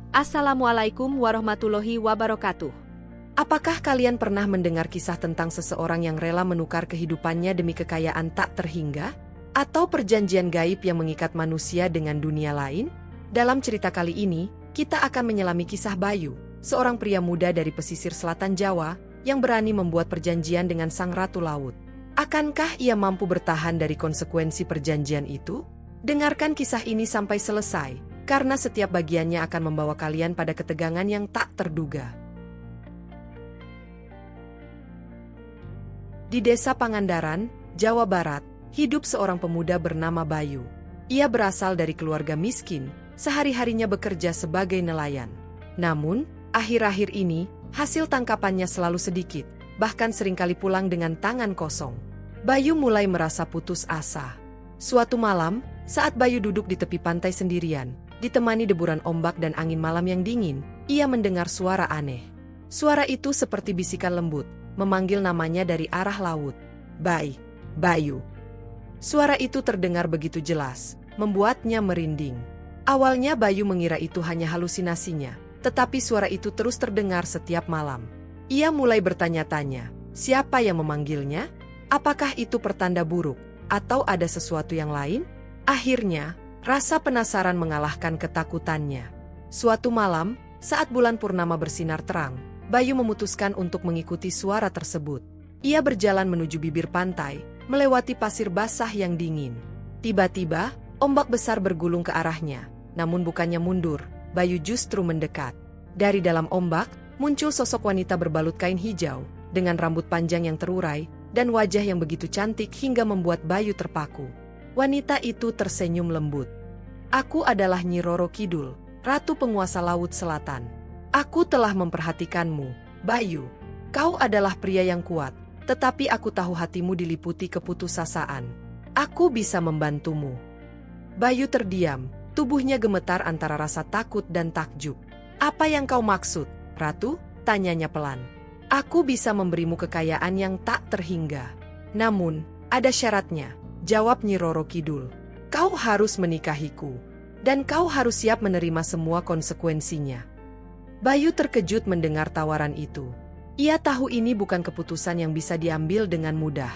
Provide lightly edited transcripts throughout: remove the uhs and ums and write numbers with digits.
Assalamualaikum warahmatullahi wabarakatuh. Apakah kalian pernah mendengar kisah tentang seseorang yang rela menukar kehidupannya demi kekayaan tak terhingga? Atau perjanjian gaib yang mengikat manusia dengan dunia lain? Dalam cerita kali ini, kita akan menyelami kisah Bayu, seorang pria muda dari pesisir selatan Jawa, yang berani membuat perjanjian dengan sang ratu laut. Akankah ia mampu bertahan dari konsekuensi perjanjian itu? Dengarkan kisah ini sampai selesai, karena setiap bagiannya akan membawa kalian pada ketegangan yang tak terduga. Di desa Pangandaran, Jawa Barat, hidup seorang pemuda bernama Bayu. Ia berasal dari keluarga miskin, sehari-harinya bekerja sebagai nelayan. Namun, akhir-akhir ini, hasil tangkapannya selalu sedikit, bahkan seringkali pulang dengan tangan kosong. Bayu mulai merasa putus asa. Suatu malam, saat Bayu duduk di tepi pantai sendirian, ditemani deburan ombak dan angin malam yang dingin, ia mendengar suara aneh. Suara itu seperti bisikan lembut, memanggil namanya dari arah laut. Bayu. Suara itu terdengar begitu jelas, membuatnya merinding. Awalnya Bayu mengira itu hanya halusinasinya, tetapi suara itu terus terdengar setiap malam. Ia mulai bertanya-tanya, siapa yang memanggilnya? Apakah itu pertanda buruk, atau ada sesuatu yang lain? Akhirnya, rasa penasaran mengalahkan ketakutannya. Suatu malam, saat bulan purnama bersinar terang, Bayu memutuskan untuk mengikuti suara tersebut. Ia berjalan menuju bibir pantai, melewati pasir basah yang dingin. Tiba-tiba, ombak besar bergulung ke arahnya, namun bukannya mundur, Bayu justru mendekat. Dari dalam ombak, muncul sosok wanita berbalut kain hijau, dengan rambut panjang yang terurai, dan wajah yang begitu cantik hingga membuat Bayu terpaku. Wanita itu tersenyum lembut. "Aku adalah Nyi Roro Kidul, Ratu Penguasa Laut Selatan. Aku telah memperhatikanmu, Bayu. Kau adalah pria yang kuat, tetapi aku tahu hatimu diliputi keputusasaan. Aku bisa membantumu." Bayu terdiam, tubuhnya gemetar antara rasa takut dan takjub. "Apa yang kau maksud, Ratu?" tanyanya pelan. "Aku bisa memberimu kekayaan yang tak terhingga. Namun, ada syaratnya," jawab Nyi Roro Kidul. "Kau harus menikahiku, dan kau harus siap menerima semua konsekuensinya." Bayu terkejut mendengar tawaran itu. Ia tahu ini bukan keputusan yang bisa diambil dengan mudah.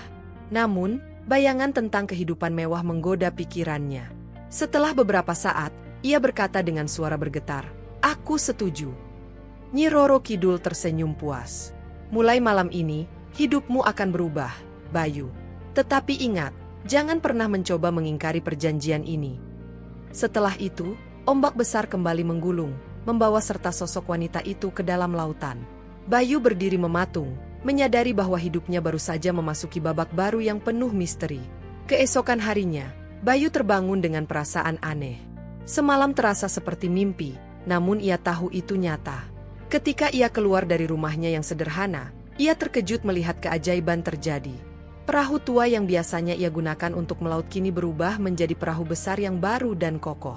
Namun, bayangan tentang kehidupan mewah menggoda pikirannya. Setelah beberapa saat, ia berkata dengan suara bergetar, "Aku setuju." Nyi Roro Kidul tersenyum puas. "Mulai malam ini, hidupmu akan berubah, Bayu. Tetapi ingat, jangan pernah mencoba mengingkari perjanjian ini." Setelah itu, ombak besar kembali menggulung, membawa serta sosok wanita itu ke dalam lautan. Bayu berdiri mematung, menyadari bahwa hidupnya baru saja memasuki babak baru yang penuh misteri. Keesokan harinya, Bayu terbangun dengan perasaan aneh. Semalam terasa seperti mimpi, namun ia tahu itu nyata. Ketika ia keluar dari rumahnya yang sederhana, ia terkejut melihat keajaiban terjadi. Perahu tua yang biasanya ia gunakan untuk melaut kini berubah menjadi perahu besar yang baru dan kokoh.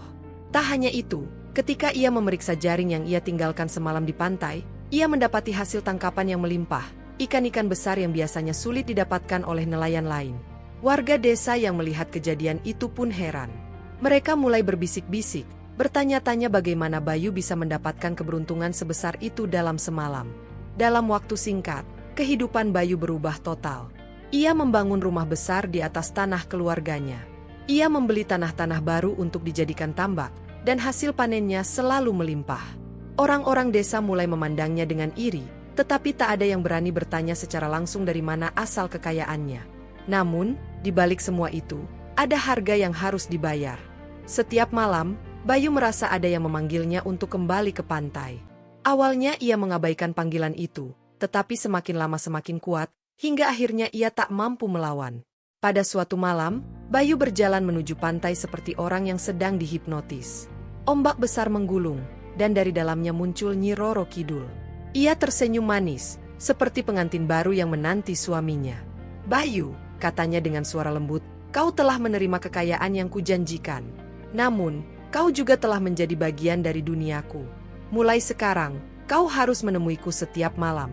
Tak hanya itu, ketika ia memeriksa jaring yang ia tinggalkan semalam di pantai, ia mendapati hasil tangkapan yang melimpah, ikan-ikan besar yang biasanya sulit didapatkan oleh nelayan lain. Warga desa yang melihat kejadian itu pun heran. Mereka mulai berbisik-bisik, bertanya-tanya bagaimana Bayu bisa mendapatkan keberuntungan sebesar itu dalam semalam. Dalam waktu singkat, kehidupan Bayu berubah total. Ia membangun rumah besar di atas tanah keluarganya. Ia membeli tanah-tanah baru untuk dijadikan tambak, dan hasil panennya selalu melimpah. Orang-orang desa mulai memandangnya dengan iri, tetapi tak ada yang berani bertanya secara langsung dari mana asal kekayaannya. Namun, di balik semua itu, ada harga yang harus dibayar. Setiap malam, Bayu merasa ada yang memanggilnya untuk kembali ke pantai. Awalnya ia mengabaikan panggilan itu, tetapi semakin lama semakin kuat, hingga akhirnya ia tak mampu melawan. Pada suatu malam, Bayu berjalan menuju pantai seperti orang yang sedang dihipnotis. Ombak besar menggulung, dan dari dalamnya muncul Nyi Roro Kidul. Ia tersenyum manis, seperti pengantin baru yang menanti suaminya. "Bayu," katanya dengan suara lembut, "kau telah menerima kekayaan yang kujanjikan. Namun, kau juga telah menjadi bagian dari duniaku. Mulai sekarang, kau harus menemuiku setiap malam."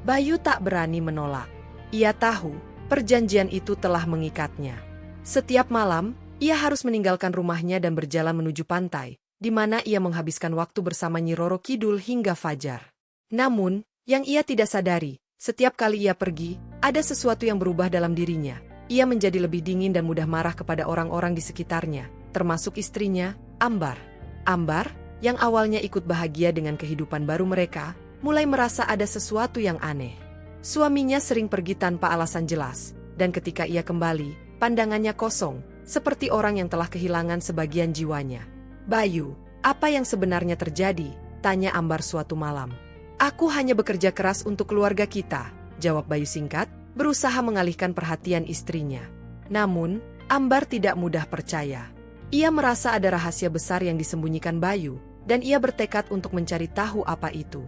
Bayu tak berani menolak. Ia tahu, perjanjian itu telah mengikatnya. Setiap malam, ia harus meninggalkan rumahnya dan berjalan menuju pantai, di mana ia menghabiskan waktu bersama Nyi Roro Kidul hingga fajar. Namun, yang ia tidak sadari, setiap kali ia pergi, ada sesuatu yang berubah dalam dirinya. Ia menjadi lebih dingin dan mudah marah kepada orang-orang di sekitarnya, termasuk istrinya, Ambar. Ambar, yang awalnya ikut bahagia dengan kehidupan baru mereka, mulai merasa ada sesuatu yang aneh. Suaminya sering pergi tanpa alasan jelas, dan ketika ia kembali, pandangannya kosong, seperti orang yang telah kehilangan sebagian jiwanya. "Bayu, apa yang sebenarnya terjadi?" tanya Ambar suatu malam. "Aku hanya bekerja keras untuk keluarga kita," jawab Bayu singkat, berusaha mengalihkan perhatian istrinya. Namun, Ambar tidak mudah percaya. Ia merasa ada rahasia besar yang disembunyikan Bayu, dan ia bertekad untuk mencari tahu apa itu.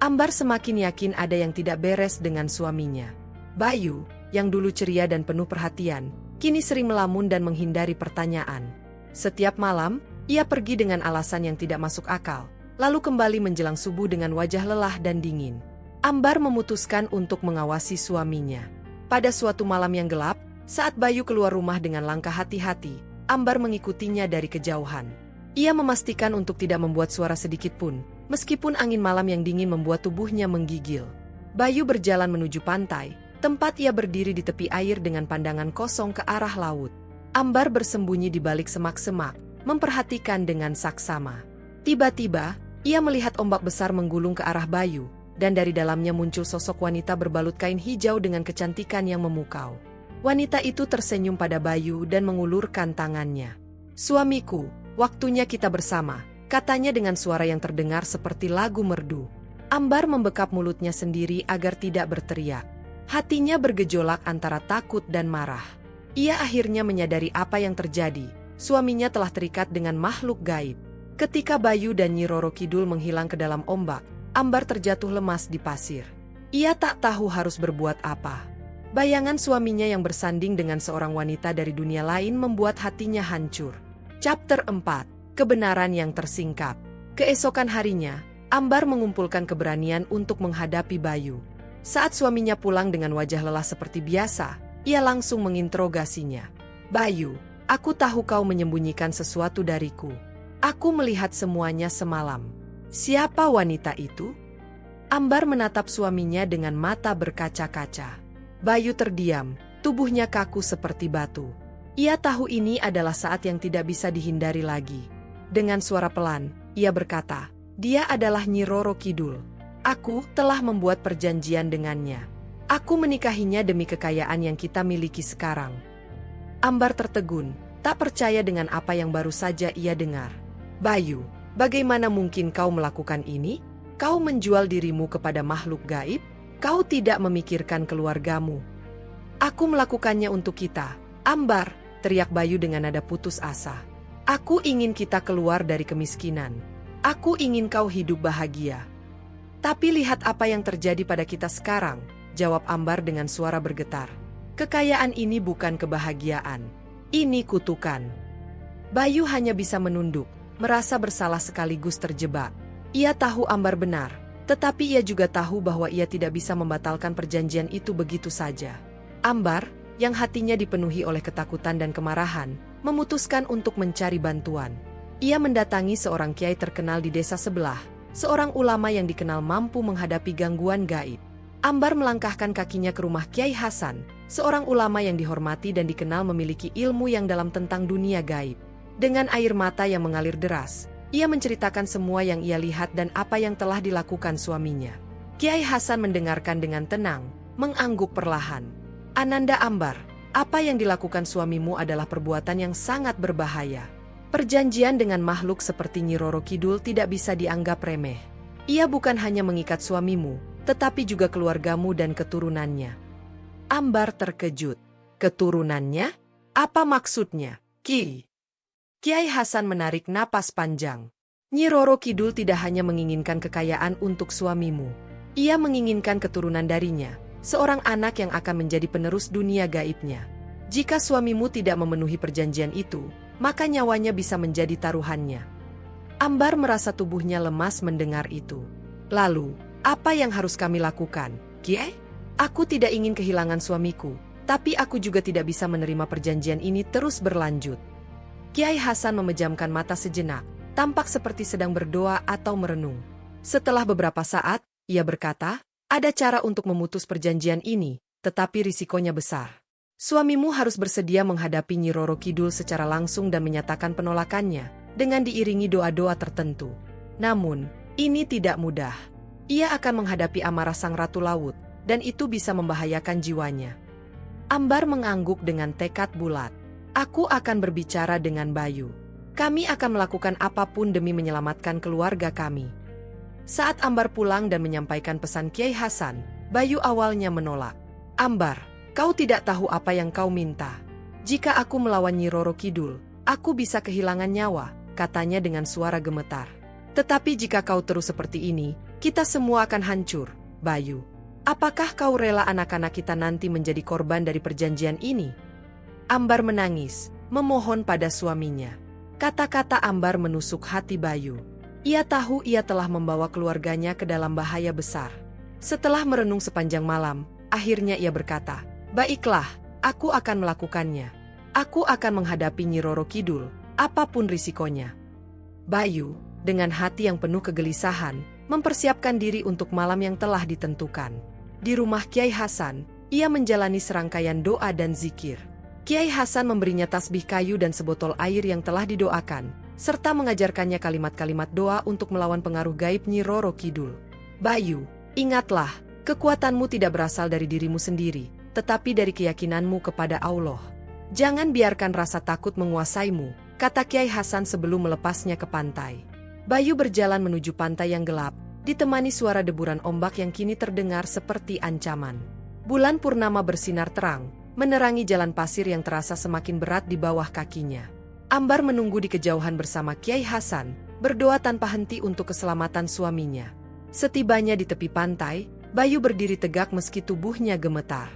Ambar semakin yakin ada yang tidak beres dengan suaminya. Bayu, yang dulu ceria dan penuh perhatian, kini sering melamun dan menghindari pertanyaan. Setiap malam, ia pergi dengan alasan yang tidak masuk akal, lalu kembali menjelang subuh dengan wajah lelah dan dingin. Ambar memutuskan untuk mengawasi suaminya. Pada suatu malam yang gelap, saat Bayu keluar rumah dengan langkah hati-hati, Ambar mengikutinya dari kejauhan. Ia memastikan untuk tidak membuat suara sedikit pun, meskipun angin malam yang dingin membuat tubuhnya menggigil. Bayu berjalan menuju pantai, tempat ia berdiri di tepi air dengan pandangan kosong ke arah laut. Ambar bersembunyi di balik semak-semak, memperhatikan dengan saksama. Tiba-tiba, ia melihat ombak besar menggulung ke arah Bayu, dan dari dalamnya muncul sosok wanita berbalut kain hijau dengan kecantikan yang memukau. Wanita itu tersenyum pada Bayu dan mengulurkan tangannya. "Suamiku, waktunya kita bersama," katanya dengan suara yang terdengar seperti lagu merdu. Ambar membekap mulutnya sendiri agar tidak berteriak. Hatinya bergejolak antara takut dan marah. Ia akhirnya menyadari apa yang terjadi. Suaminya telah terikat dengan makhluk gaib. Ketika Bayu dan Nyi Roro Kidul menghilang ke dalam ombak, Ambar terjatuh lemas di pasir. Ia tak tahu harus berbuat apa. Bayangan suaminya yang bersanding dengan seorang wanita dari dunia lain membuat hatinya hancur. Chapter 4. Kebenaran yang tersingkap. Keesokan harinya, Ambar mengumpulkan keberanian untuk menghadapi Bayu. Saat suaminya pulang dengan wajah lelah seperti biasa, ia langsung menginterogasinya. "Bayu, aku tahu kau menyembunyikan sesuatu dariku. Aku melihat semuanya semalam. Siapa wanita itu?" Ambar menatap suaminya dengan mata berkaca-kaca. Bayu terdiam, tubuhnya kaku seperti batu. Ia tahu ini adalah saat yang tidak bisa dihindari lagi. Dengan suara pelan, ia berkata, "Dia adalah Nyi Roro Kidul. Aku telah membuat perjanjian dengannya. Aku menikahinya demi kekayaan yang kita miliki sekarang." Ambar tertegun, tak percaya dengan apa yang baru saja ia dengar. "Bayu, bagaimana mungkin kau melakukan ini? Kau menjual dirimu kepada makhluk gaib? Kau tidak memikirkan keluargamu." "Aku melakukannya untuk kita, Ambar," teriak Bayu dengan nada putus asa. "Aku ingin kita keluar dari kemiskinan. Aku ingin kau hidup bahagia." "Tapi lihat apa yang terjadi pada kita sekarang," jawab Ambar dengan suara bergetar. "Kekayaan ini bukan kebahagiaan. Ini kutukan." Bayu hanya bisa menunduk, merasa bersalah sekaligus terjebak. Ia tahu Ambar benar, tetapi ia juga tahu bahwa ia tidak bisa membatalkan perjanjian itu begitu saja. Ambar, yang hatinya dipenuhi oleh ketakutan dan kemarahan, memutuskan untuk mencari bantuan. Ia mendatangi seorang kiai terkenal di desa sebelah, seorang ulama yang dikenal mampu menghadapi gangguan gaib. Ambar melangkahkan kakinya ke rumah Kiai Hasan, seorang ulama yang dihormati dan dikenal memiliki ilmu yang dalam tentang dunia gaib. Dengan air mata yang mengalir deras, ia menceritakan semua yang ia lihat dan apa yang telah dilakukan suaminya. Kiai Hasan mendengarkan dengan tenang, mengangguk perlahan. "Ananda Ambar, apa yang dilakukan suamimu adalah perbuatan yang sangat berbahaya. Perjanjian dengan makhluk seperti Nyi Roro Kidul tidak bisa dianggap remeh. Ia bukan hanya mengikat suamimu, tetapi juga keluargamu dan keturunannya." Ambar terkejut. "Keturunannya? Apa maksudnya, Ki?" Kiai Hasan menarik napas panjang. "Nyi Roro Kidul tidak hanya menginginkan kekayaan untuk suamimu. Ia menginginkan keturunan darinya, seorang anak yang akan menjadi penerus dunia gaibnya. Jika suamimu tidak memenuhi perjanjian itu, maka nyawanya bisa menjadi taruhannya." Ambar merasa tubuhnya lemas mendengar itu. "Lalu, apa yang harus kami lakukan, Kiai? Aku tidak ingin kehilangan suamiku, tapi aku juga tidak bisa menerima perjanjian ini terus berlanjut." Kiai Hasan memejamkan mata sejenak, tampak seperti sedang berdoa atau merenung. Setelah beberapa saat, ia berkata, "Ada cara untuk memutus perjanjian ini, tetapi risikonya besar. Suamimu harus bersedia menghadapi Nyi Roro Kidul secara langsung dan menyatakan penolakannya, dengan diiringi doa-doa tertentu. Namun, ini tidak mudah. Ia akan menghadapi amarah Sang Ratu Laut, dan itu bisa membahayakan jiwanya." Ambar mengangguk dengan tekad bulat. "Aku akan berbicara dengan Bayu. Kami akan melakukan apapun demi menyelamatkan keluarga kami." Saat Ambar pulang dan menyampaikan pesan Kiai Hasan, Bayu awalnya menolak. "Ambar, kau tidak tahu apa yang kau minta. Jika aku melawan Nyi Roro Kidul, aku bisa kehilangan nyawa," katanya dengan suara gemetar. "Tetapi jika kau terus seperti ini, kita semua akan hancur, Bayu. Apakah kau rela anak-anak kita nanti menjadi korban dari perjanjian ini?" Ambar menangis, memohon pada suaminya. Kata-kata Ambar menusuk hati Bayu. Ia tahu ia telah membawa keluarganya ke dalam bahaya besar. Setelah merenung sepanjang malam, akhirnya ia berkata, "Baiklah, aku akan melakukannya. Aku akan menghadapi Nyi Roro Kidul, apapun risikonya." Bayu, dengan hati yang penuh kegelisahan, mempersiapkan diri untuk malam yang telah ditentukan. Di rumah Kiai Hasan, ia menjalani serangkaian doa dan zikir. Kiai Hasan memberinya tasbih kayu dan sebotol air yang telah didoakan, serta mengajarkannya kalimat-kalimat doa untuk melawan pengaruh gaib Nyi Roro Kidul. "Bayu, ingatlah, kekuatanmu tidak berasal dari dirimu sendiri, tetapi dari keyakinanmu kepada Allah. Jangan biarkan rasa takut menguasaimu," kata Kiai Hasan sebelum melepasnya ke pantai. Bayu berjalan menuju pantai yang gelap, ditemani suara deburan ombak yang kini terdengar seperti ancaman. Bulan purnama bersinar terang, menerangi jalan pasir yang terasa semakin berat di bawah kakinya. Ambar menunggu di kejauhan bersama Kiai Hasan, berdoa tanpa henti untuk keselamatan suaminya. Setibanya di tepi pantai, Bayu berdiri tegak meski tubuhnya gemetar.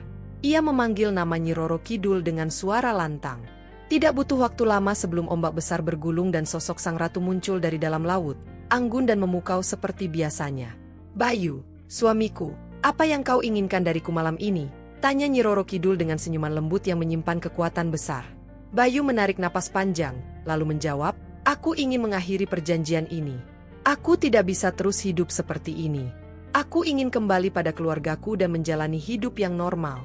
Ia memanggil nama Nyi Roro Kidul dengan suara lantang. Tidak butuh waktu lama sebelum ombak besar bergulung dan sosok sang ratu muncul dari dalam laut, anggun dan memukau seperti biasanya. "Bayu, suamiku, apa yang kau inginkan dariku malam ini?" tanya Nyi Roro Kidul dengan senyuman lembut yang menyimpan kekuatan besar. Bayu menarik napas panjang, lalu menjawab, "Aku ingin mengakhiri perjanjian ini. Aku tidak bisa terus hidup seperti ini. Aku ingin kembali pada keluargaku dan menjalani hidup yang normal."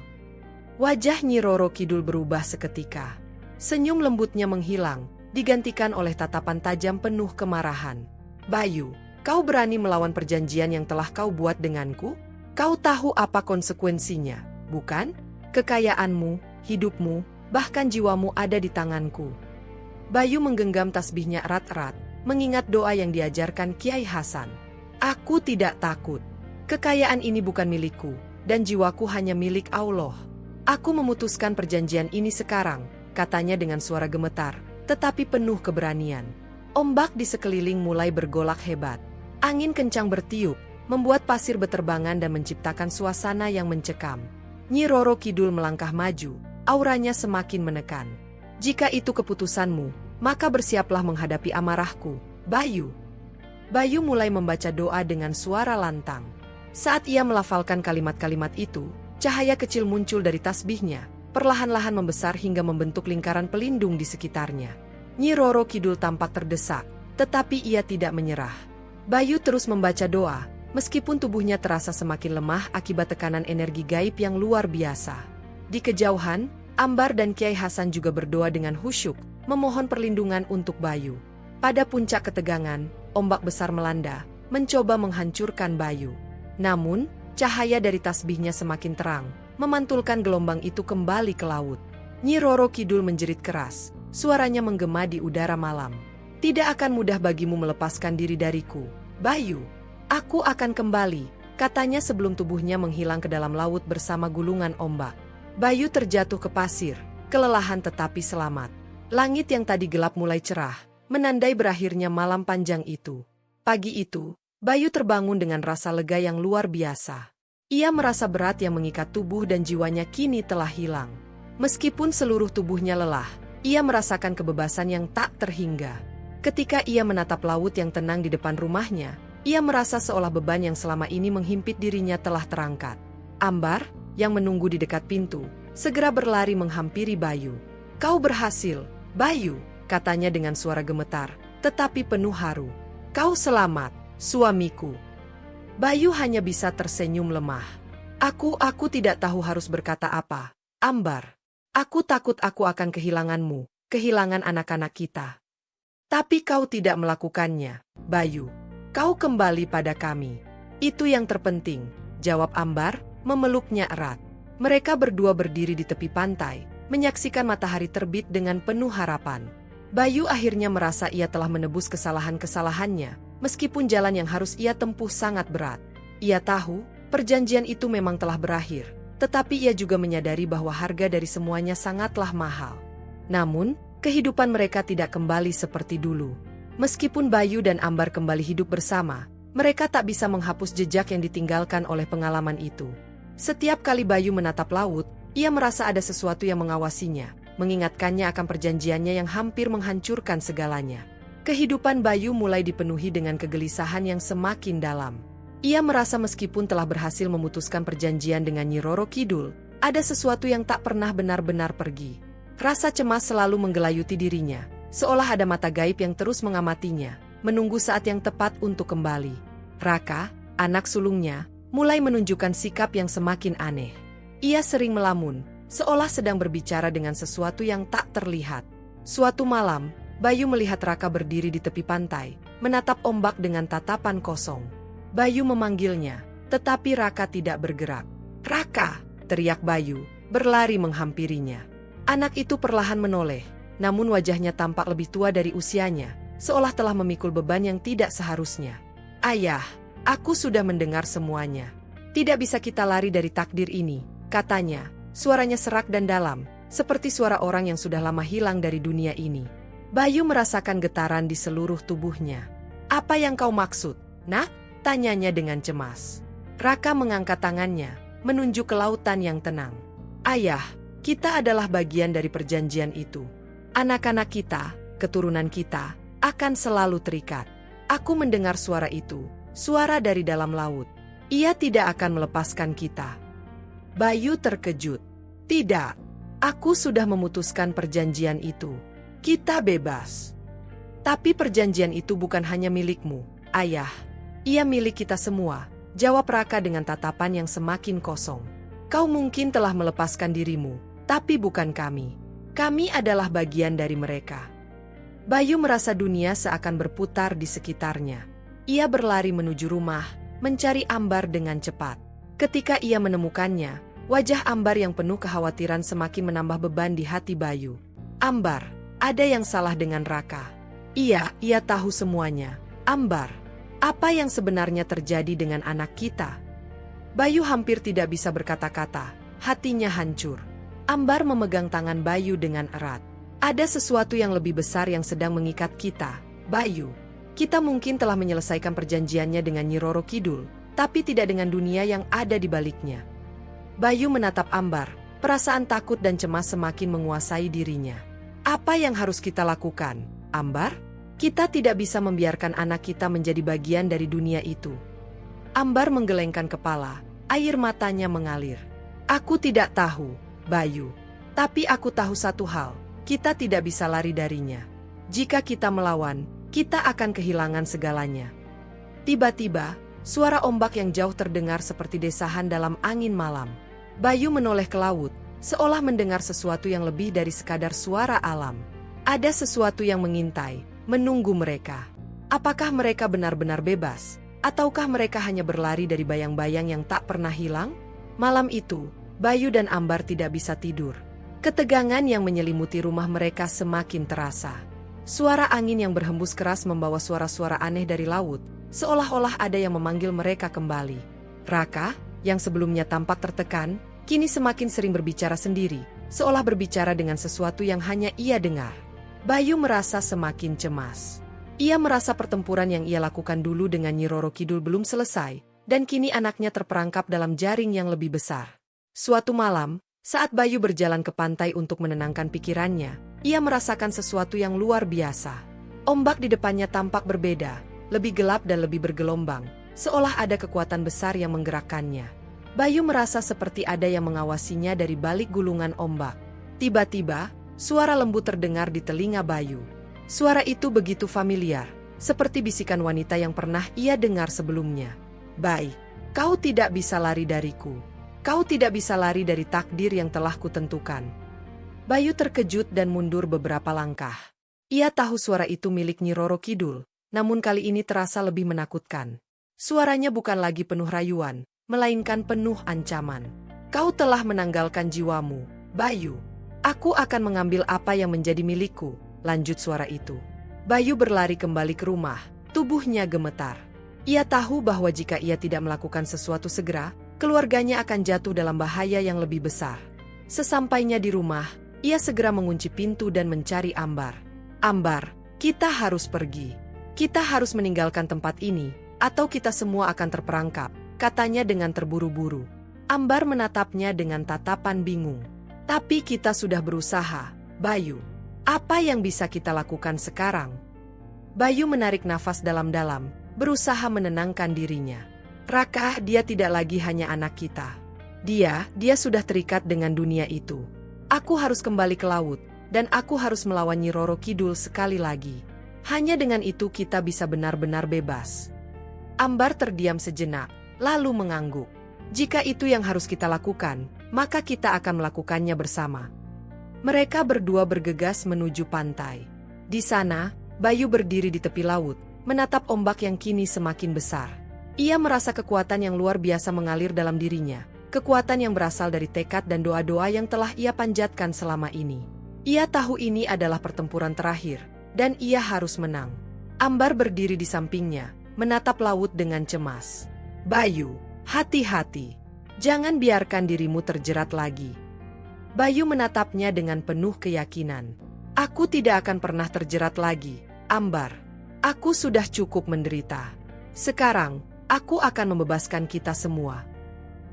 Wajah Nyi Roro Kidul berubah seketika. Senyum lembutnya menghilang, digantikan oleh tatapan tajam penuh kemarahan. "Bayu, kau berani melawan perjanjian yang telah kau buat denganku? Kau tahu apa konsekuensinya, bukan? Kekayaanmu, hidupmu, bahkan jiwamu ada di tanganku." Bayu menggenggam tasbihnya erat-erat, mengingat doa yang diajarkan Kiai Hasan. "Aku tidak takut. Kekayaan ini bukan milikku, dan jiwaku hanya milik Allah. Aku memutuskan perjanjian ini sekarang," katanya dengan suara gemetar, tetapi penuh keberanian. Ombak di sekeliling mulai bergolak hebat. Angin kencang bertiup, membuat pasir beterbangan dan menciptakan suasana yang mencekam. Nyi Roro Kidul melangkah maju, auranya semakin menekan. "Jika itu keputusanmu, maka bersiaplah menghadapi amarahku, Bayu." Bayu mulai membaca doa dengan suara lantang. Saat ia melafalkan kalimat-kalimat itu, cahaya kecil muncul dari tasbihnya, perlahan-lahan membesar hingga membentuk lingkaran pelindung di sekitarnya. Nyi Roro Kidul tampak terdesak, tetapi ia tidak menyerah. Bayu terus membaca doa, meskipun tubuhnya terasa semakin lemah akibat tekanan energi gaib yang luar biasa. Di kejauhan, Ambar dan Kiai Hasan juga berdoa dengan khusyuk, memohon perlindungan untuk Bayu. Pada puncak ketegangan, ombak besar melanda, mencoba menghancurkan Bayu. Namun, cahaya dari tasbihnya semakin terang, memantulkan gelombang itu kembali ke laut. Nyi Roro Kidul menjerit keras, suaranya menggema di udara malam. "Tidak akan mudah bagimu melepaskan diri dariku, Bayu. Aku akan kembali," katanya sebelum tubuhnya menghilang ke dalam laut bersama gulungan ombak. Bayu terjatuh ke pasir, kelelahan tetapi selamat. Langit yang tadi gelap mulai cerah, menandai berakhirnya malam panjang itu. Pagi itu, Bayu terbangun dengan rasa lega yang luar biasa. Ia merasa berat yang mengikat tubuh dan jiwanya kini telah hilang. Meskipun seluruh tubuhnya lelah, ia merasakan kebebasan yang tak terhingga. Ketika ia menatap laut yang tenang di depan rumahnya, ia merasa seolah beban yang selama ini menghimpit dirinya telah terangkat. Ambar, yang menunggu di dekat pintu, segera berlari menghampiri Bayu. "Kau berhasil, Bayu," katanya dengan suara gemetar, tetapi penuh haru. "Kau selamat, suamiku." Bayu hanya bisa tersenyum lemah. Aku tidak tahu harus berkata apa. Ambar, aku takut aku akan kehilanganmu, kehilangan anak-anak kita. Tapi kau tidak melakukannya, Bayu. Kau kembali pada kami. Itu yang terpenting, jawab Ambar, memeluknya erat. Mereka berdua berdiri di tepi pantai, menyaksikan matahari terbit dengan penuh harapan. Bayu akhirnya merasa ia telah menebus kesalahan-kesalahannya, meskipun jalan yang harus ia tempuh sangat berat. Ia tahu, perjanjian itu memang telah berakhir, tetapi ia juga menyadari bahwa harga dari semuanya sangatlah mahal. Namun, kehidupan mereka tidak kembali seperti dulu. Meskipun Bayu dan Ambar kembali hidup bersama, mereka tak bisa menghapus jejak yang ditinggalkan oleh pengalaman itu. Setiap kali Bayu menatap laut, ia merasa ada sesuatu yang mengawasinya, mengingatkannya akan perjanjiannya yang hampir menghancurkan segalanya. Kehidupan Bayu mulai dipenuhi dengan kegelisahan yang semakin dalam. Ia merasa meskipun telah berhasil memutuskan perjanjian dengan Nyi Roro Kidul, ada sesuatu yang tak pernah benar-benar pergi. Rasa cemas selalu menggelayuti dirinya, seolah ada mata gaib yang terus mengamatinya, menunggu saat yang tepat untuk kembali. Raka, anak sulungnya, mulai menunjukkan sikap yang semakin aneh. Ia sering melamun, seolah sedang berbicara dengan sesuatu yang tak terlihat. Suatu malam, Bayu melihat Raka berdiri di tepi pantai, menatap ombak dengan tatapan kosong. Bayu memanggilnya, tetapi Raka tidak bergerak. "Raka!" teriak Bayu, berlari menghampirinya. Anak itu perlahan menoleh, namun wajahnya tampak lebih tua dari usianya, seolah telah memikul beban yang tidak seharusnya. "Ayah, aku sudah mendengar semuanya. Tidak bisa kita lari dari takdir ini," katanya. Suaranya serak dan dalam, seperti suara orang yang sudah lama hilang dari dunia ini. Bayu merasakan getaran di seluruh tubuhnya. "Apa yang kau maksud, Nak?" tanyanya dengan cemas. Raka mengangkat tangannya, menunjuk ke lautan yang tenang. "Ayah, kita adalah bagian dari perjanjian itu. Anak-anak kita, keturunan kita, akan selalu terikat. Aku mendengar suara itu, suara dari dalam laut. Ia tidak akan melepaskan kita." Bayu terkejut. "Tidak, aku sudah memutuskan perjanjian itu. Kita bebas." "Tapi perjanjian itu bukan hanya milikmu, Ayah. Ia milik kita semua," jawab Raka dengan tatapan yang semakin kosong. "Kau mungkin telah melepaskan dirimu, tapi bukan kami. Kami adalah bagian dari mereka." Bayu merasa dunia seakan berputar di sekitarnya. Ia berlari menuju rumah, mencari Ambar dengan cepat. Ketika ia menemukannya, wajah Ambar yang penuh kekhawatiran semakin menambah beban di hati Bayu. "Ambar, ada yang salah dengan Raka." Ia tahu semuanya." "Ambar, apa yang sebenarnya terjadi dengan anak kita?" Bayu hampir tidak bisa berkata-kata, hatinya hancur. Ambar memegang tangan Bayu dengan erat. "Ada sesuatu yang lebih besar yang sedang mengikat kita, Bayu. Kita mungkin telah menyelesaikan perjanjiannya dengan Nyi Roro Kidul, tapi tidak dengan dunia yang ada di baliknya." Bayu menatap Ambar, perasaan takut dan cemas semakin menguasai dirinya. "Apa yang harus kita lakukan, Ambar? Kita tidak bisa membiarkan anak kita menjadi bagian dari dunia itu." Ambar menggelengkan kepala, air matanya mengalir. "Aku tidak tahu, Bayu. Tapi aku tahu satu hal, kita tidak bisa lari darinya. Jika kita melawan, kita akan kehilangan segalanya." Tiba-tiba, suara ombak yang jauh terdengar seperti desahan dalam angin malam. Bayu menoleh ke laut, seolah mendengar sesuatu yang lebih dari sekadar suara alam. Ada sesuatu yang mengintai, menunggu mereka. Apakah mereka benar-benar bebas? Ataukah mereka hanya berlari dari bayang-bayang yang tak pernah hilang? Malam itu, Bayu dan Ambar tidak bisa tidur. Ketegangan yang menyelimuti rumah mereka semakin terasa. Suara angin yang berhembus keras membawa suara-suara aneh dari laut, seolah-olah ada yang memanggil mereka kembali. Raka, yang sebelumnya tampak tertekan, kini semakin sering berbicara sendiri, seolah berbicara dengan sesuatu yang hanya ia dengar. Bayu merasa semakin cemas. Ia merasa pertempuran yang ia lakukan dulu dengan Nyi Roro Kidul belum selesai, dan kini anaknya terperangkap dalam jaring yang lebih besar. Suatu malam, saat Bayu berjalan ke pantai untuk menenangkan pikirannya, ia merasakan sesuatu yang luar biasa. Ombak di depannya tampak berbeda, lebih gelap dan lebih bergelombang, seolah ada kekuatan besar yang menggerakkannya. Bayu merasa seperti ada yang mengawasinya dari balik gulungan ombak. Tiba-tiba, suara lembut terdengar di telinga Bayu. Suara itu begitu familiar, seperti bisikan wanita yang pernah ia dengar sebelumnya. Baik, kau tidak bisa lari dariku. Kau tidak bisa lari dari takdir yang telah kutentukan. Bayu terkejut dan mundur beberapa langkah. Ia tahu suara itu milik Nyi Roro Kidul, namun kali ini terasa lebih menakutkan. Suaranya bukan lagi penuh rayuan, melainkan penuh ancaman. Kau telah menanggalkan jiwamu, Bayu. Aku akan mengambil apa yang menjadi milikku, lanjut suara itu. Bayu berlari kembali ke rumah, tubuhnya gemetar. Ia tahu bahwa jika ia tidak melakukan sesuatu segera, keluarganya akan jatuh dalam bahaya yang lebih besar. Sesampainya di rumah, ia segera mengunci pintu dan mencari Ambar. Ambar, kita harus pergi. Kita harus meninggalkan tempat ini, atau kita semua akan terperangkap, katanya dengan terburu-buru. Ambar menatapnya dengan tatapan bingung. Tapi kita sudah berusaha, Bayu. Apa yang bisa kita lakukan sekarang? Bayu menarik nafas dalam-dalam, berusaha menenangkan dirinya. Raka, dia tidak lagi hanya anak kita. Dia sudah terikat dengan dunia itu. Aku harus kembali ke laut, dan aku harus melawan Nyi Roro Kidul sekali lagi. Hanya dengan itu kita bisa benar-benar bebas. Ambar terdiam sejenak, lalu mengangguk. Jika itu yang harus kita lakukan, maka kita akan melakukannya bersama. Mereka berdua bergegas menuju pantai. Di sana, Bayu berdiri di tepi laut, menatap ombak yang kini semakin besar. Ia merasa kekuatan yang luar biasa mengalir dalam dirinya, kekuatan yang berasal dari tekad dan doa-doa yang telah ia panjatkan selama ini. Ia tahu ini adalah pertempuran terakhir, dan ia harus menang. Ambar berdiri di sampingnya, menatap laut dengan cemas. Bayu, hati-hati. Jangan biarkan dirimu terjerat lagi. Bayu menatapnya dengan penuh keyakinan. Aku tidak akan pernah terjerat lagi, Ambar. Aku sudah cukup menderita. Sekarang, aku akan membebaskan kita semua.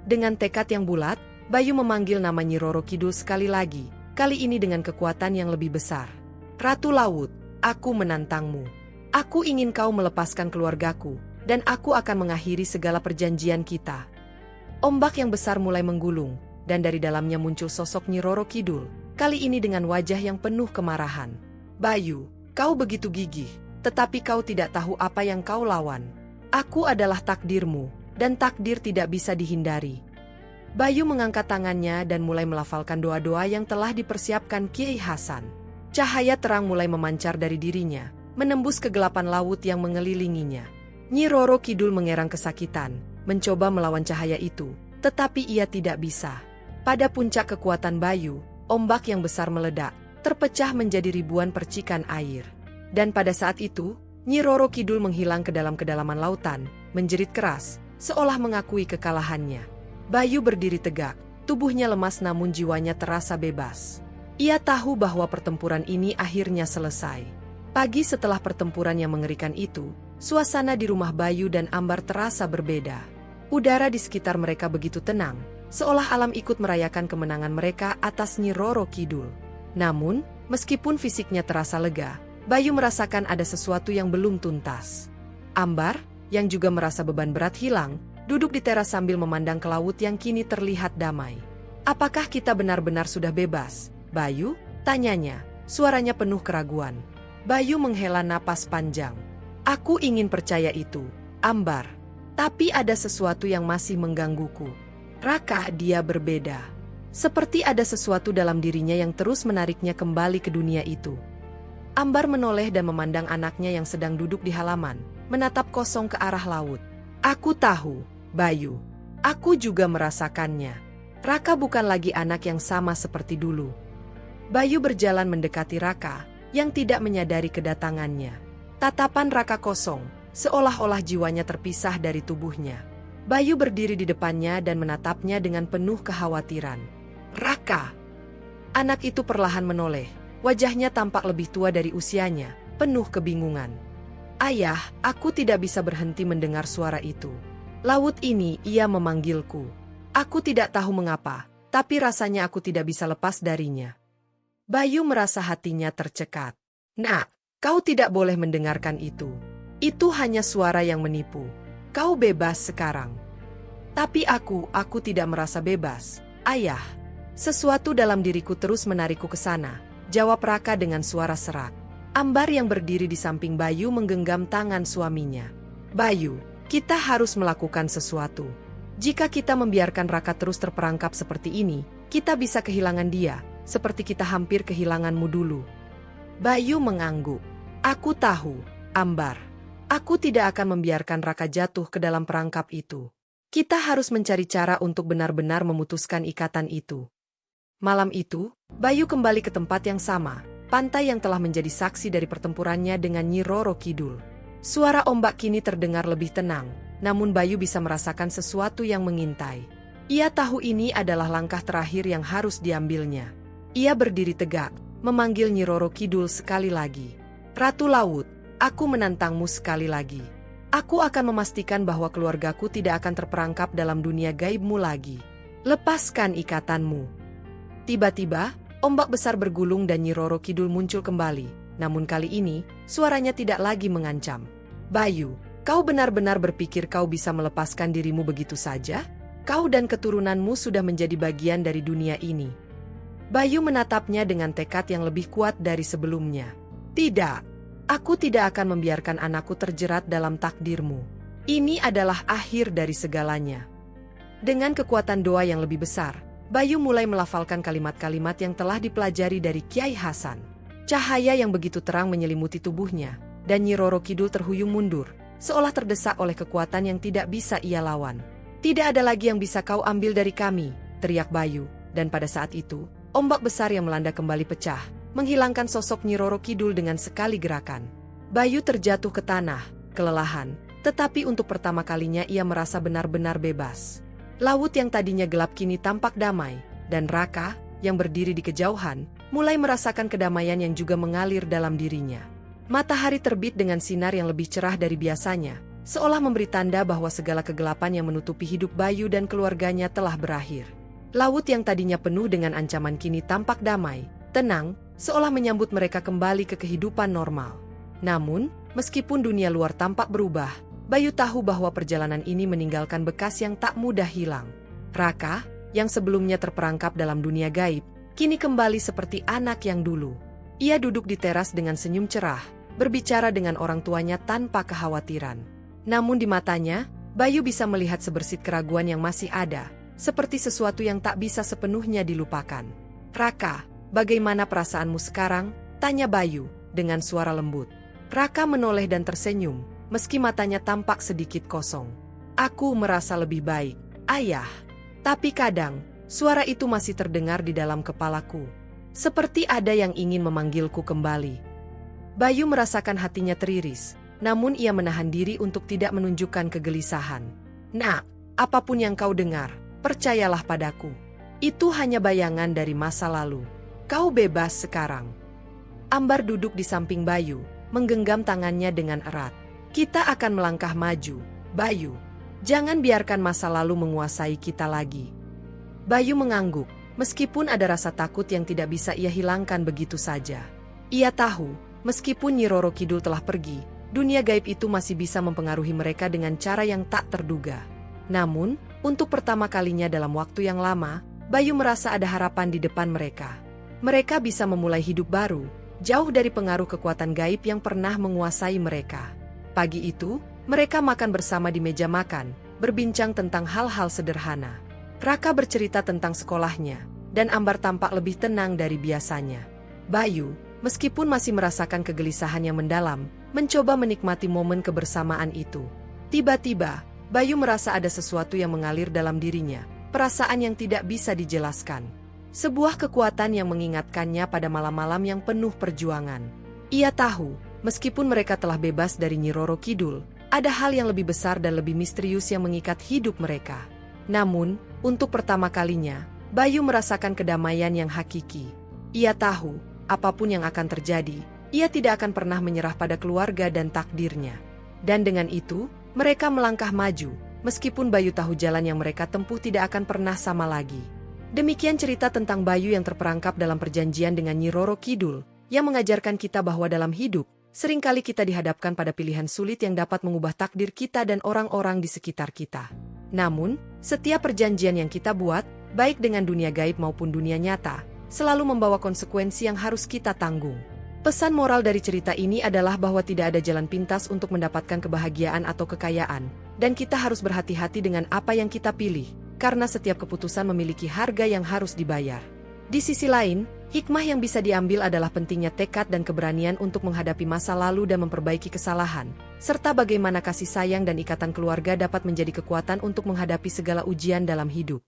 Dengan tekad yang bulat, Bayu memanggil nama Nyi Roro Kidul sekali lagi, kali ini dengan kekuatan yang lebih besar. Ratu Laut, aku menantangmu. Aku ingin kau melepaskan keluargaku, dan aku akan mengakhiri segala perjanjian kita. Ombak yang besar mulai menggulung, dan dari dalamnya muncul sosok Nyi Roro Kidul, kali ini dengan wajah yang penuh kemarahan. Bayu, kau begitu gigih, tetapi kau tidak tahu apa yang kau lawan. Aku adalah takdirmu, dan takdir tidak bisa dihindari. Bayu mengangkat tangannya dan mulai melafalkan doa-doa yang telah dipersiapkan Kiai Hasan. Cahaya terang mulai memancar dari dirinya, menembus kegelapan laut yang mengelilinginya. Nyi Roro Kidul mengerang kesakitan, mencoba melawan cahaya itu, tetapi ia tidak bisa. Pada puncak kekuatan Bayu, ombak yang besar meledak, terpecah menjadi ribuan percikan air. Dan pada saat itu, Nyi Roro Kidul menghilang ke dalam kedalaman lautan, menjerit keras, seolah mengakui kekalahannya. Bayu berdiri tegak, tubuhnya lemas namun jiwanya terasa bebas. Ia tahu bahwa pertempuran ini akhirnya selesai. Pagi setelah pertempuran yang mengerikan itu, suasana di rumah Bayu dan Ambar terasa berbeda. Udara di sekitar mereka begitu tenang, seolah alam ikut merayakan kemenangan mereka atas Nyi Roro Kidul. Namun, meskipun fisiknya terasa lega, Bayu merasakan ada sesuatu yang belum tuntas. Ambar, yang juga merasa beban berat hilang, duduk di teras sambil memandang ke laut yang kini terlihat damai. Apakah kita benar-benar sudah bebas, Bayu? Tanyanya, suaranya penuh keraguan. Bayu menghela napas panjang. Aku ingin percaya itu, Ambar. Tapi ada sesuatu yang masih menggangguku. Raka, dia berbeda. Seperti ada sesuatu dalam dirinya yang terus menariknya kembali ke dunia itu. Ambar menoleh dan memandang anaknya yang sedang duduk di halaman, menatap kosong ke arah laut. Aku tahu, Bayu. Aku juga merasakannya. Raka bukan lagi anak yang sama seperti dulu. Bayu berjalan mendekati Raka, yang tidak menyadari kedatangannya. Tatapan Raka kosong, seolah-olah jiwanya terpisah dari tubuhnya. Bayu berdiri di depannya dan menatapnya dengan penuh kekhawatiran. Raka! Anak itu perlahan menoleh, wajahnya tampak lebih tua dari usianya, penuh kebingungan. Ayah, aku tidak bisa berhenti mendengar suara itu. Laut ini, ia memanggilku. Aku tidak tahu mengapa, tapi rasanya aku tidak bisa lepas darinya. Bayu merasa hatinya tercekat. Nak, kau tidak boleh mendengarkan itu. Itu hanya suara yang menipu. Kau bebas sekarang. Tapi aku tidak merasa bebas, Ayah. Sesuatu dalam diriku terus menarikku ke sana, jawab Raka dengan suara serak. Ambar yang berdiri di samping Bayu menggenggam tangan suaminya. Bayu, kita harus melakukan sesuatu. Jika kita membiarkan Raka terus terperangkap seperti ini, kita bisa kehilangan dia, seperti kita hampir kehilanganmu dulu. Bayu mengangguk. Aku tahu, Ambar. Aku tidak akan membiarkan Raka jatuh ke dalam perangkap itu. Kita harus mencari cara untuk benar-benar memutuskan ikatan itu. Malam itu, Bayu kembali ke tempat yang sama, pantai yang telah menjadi saksi dari pertempurannya dengan Nyi Roro Kidul. Suara ombak kini terdengar lebih tenang, namun Bayu bisa merasakan sesuatu yang mengintai. Ia tahu ini adalah langkah terakhir yang harus diambilnya. Ia berdiri tegak, memanggil Nyi Roro Kidul sekali lagi. Ratu Laut, aku menantangmu sekali lagi. Aku akan memastikan bahwa keluargaku tidak akan terperangkap dalam dunia gaibmu lagi. Lepaskan ikatanmu. Tiba-tiba, ombak besar bergulung dan Nyi Roro Kidul muncul kembali. Namun kali ini, suaranya tidak lagi mengancam. Bayu, kau benar-benar berpikir kau bisa melepaskan dirimu begitu saja? Kau dan keturunanmu sudah menjadi bagian dari dunia ini. Bayu menatapnya dengan tekad yang lebih kuat dari sebelumnya. Tidak, aku tidak akan membiarkan anakku terjerat dalam takdirmu. Ini adalah akhir dari segalanya. Dengan kekuatan doa yang lebih besar, Bayu mulai melafalkan kalimat-kalimat yang telah dipelajari dari Kiai Hasan. Cahaya yang begitu terang menyelimuti tubuhnya, dan Nyi Roro Kidul terhuyung mundur, seolah terdesak oleh kekuatan yang tidak bisa ia lawan. Tidak ada lagi yang bisa kau ambil dari kami, teriak Bayu, dan pada saat itu, ombak besar yang melanda kembali pecah, menghilangkan sosok Nyi Roro Kidul dengan sekali gerakan. Bayu terjatuh ke tanah, kelelahan, tetapi untuk pertama kalinya ia merasa benar-benar bebas. Laut yang tadinya gelap kini tampak damai, dan Raka, yang berdiri di kejauhan, mulai merasakan kedamaian yang juga mengalir dalam dirinya. Matahari terbit dengan sinar yang lebih cerah dari biasanya, seolah memberi tanda bahwa segala kegelapan yang menutupi hidup Bayu dan keluarganya telah berakhir. Laut yang tadinya penuh dengan ancaman kini tampak damai, tenang, seolah menyambut mereka kembali ke kehidupan normal. Namun, meskipun dunia luar tampak berubah, Bayu tahu bahwa perjalanan ini meninggalkan bekas yang tak mudah hilang. Raka, yang sebelumnya terperangkap dalam dunia gaib, kini kembali seperti anak yang dulu. Ia duduk di teras dengan senyum cerah, berbicara dengan orang tuanya tanpa kekhawatiran. Namun di matanya, Bayu bisa melihat sebersit keraguan yang masih ada, seperti sesuatu yang tak bisa sepenuhnya dilupakan. Raka, bagaimana perasaanmu sekarang? Tanya Bayu, dengan suara lembut. Raka menoleh dan tersenyum, meski matanya tampak sedikit kosong. Aku merasa lebih baik, Ayah. Tapi kadang, suara itu masih terdengar di dalam kepalaku. Seperti ada yang ingin memanggilku kembali. Bayu merasakan hatinya teriris, namun ia menahan diri untuk tidak menunjukkan kegelisahan. Nak, apapun yang kau dengar, percayalah padaku. Itu hanya bayangan dari masa lalu. Kau bebas sekarang. Ambar duduk di samping Bayu, menggenggam tangannya dengan erat. Kita akan melangkah maju, Bayu. Jangan biarkan masa lalu menguasai kita lagi. Bayu mengangguk, meskipun ada rasa takut yang tidak bisa ia hilangkan begitu saja. Ia tahu, meskipun Nyi Roro Kidul telah pergi, dunia gaib itu masih bisa mempengaruhi mereka dengan cara yang tak terduga. Namun, untuk pertama kalinya dalam waktu yang lama, Bayu merasa ada harapan di depan mereka. Mereka bisa memulai hidup baru, jauh dari pengaruh kekuatan gaib yang pernah menguasai mereka. Pagi itu, mereka makan bersama di meja makan, berbincang tentang hal-hal sederhana. Raka bercerita tentang sekolahnya, dan Ambar tampak lebih tenang dari biasanya. Bayu, meskipun masih merasakan kegelisahan yang mendalam, mencoba menikmati momen kebersamaan itu. Tiba-tiba, Bayu merasa ada sesuatu yang mengalir dalam dirinya, perasaan yang tidak bisa dijelaskan. Sebuah kekuatan yang mengingatkannya pada malam-malam yang penuh perjuangan. Ia tahu, meskipun mereka telah bebas dari Nyi Roro Kidul, ada hal yang lebih besar dan lebih misterius yang mengikat hidup mereka. Namun, untuk pertama kalinya, Bayu merasakan kedamaian yang hakiki. Ia tahu, apapun yang akan terjadi, ia tidak akan pernah menyerah pada keluarga dan takdirnya. Dan dengan itu, mereka melangkah maju, meskipun Bayu tahu jalan yang mereka tempuh tidak akan pernah sama lagi. Demikian cerita tentang Bayu yang terperangkap dalam perjanjian dengan Nyi Roro Kidul, yang mengajarkan kita bahwa dalam hidup, seringkali kita dihadapkan pada pilihan sulit yang dapat mengubah takdir kita dan orang-orang di sekitar kita. Namun, setiap perjanjian yang kita buat, baik dengan dunia gaib maupun dunia nyata, selalu membawa konsekuensi yang harus kita tanggung. Pesan moral dari cerita ini adalah bahwa tidak ada jalan pintas untuk mendapatkan kebahagiaan atau kekayaan, dan kita harus berhati-hati dengan apa yang kita pilih, karena setiap keputusan memiliki harga yang harus dibayar. Di sisi lain, hikmah yang bisa diambil adalah pentingnya tekad dan keberanian untuk menghadapi masa lalu dan memperbaiki kesalahan, serta bagaimana kasih sayang dan ikatan keluarga dapat menjadi kekuatan untuk menghadapi segala ujian dalam hidup.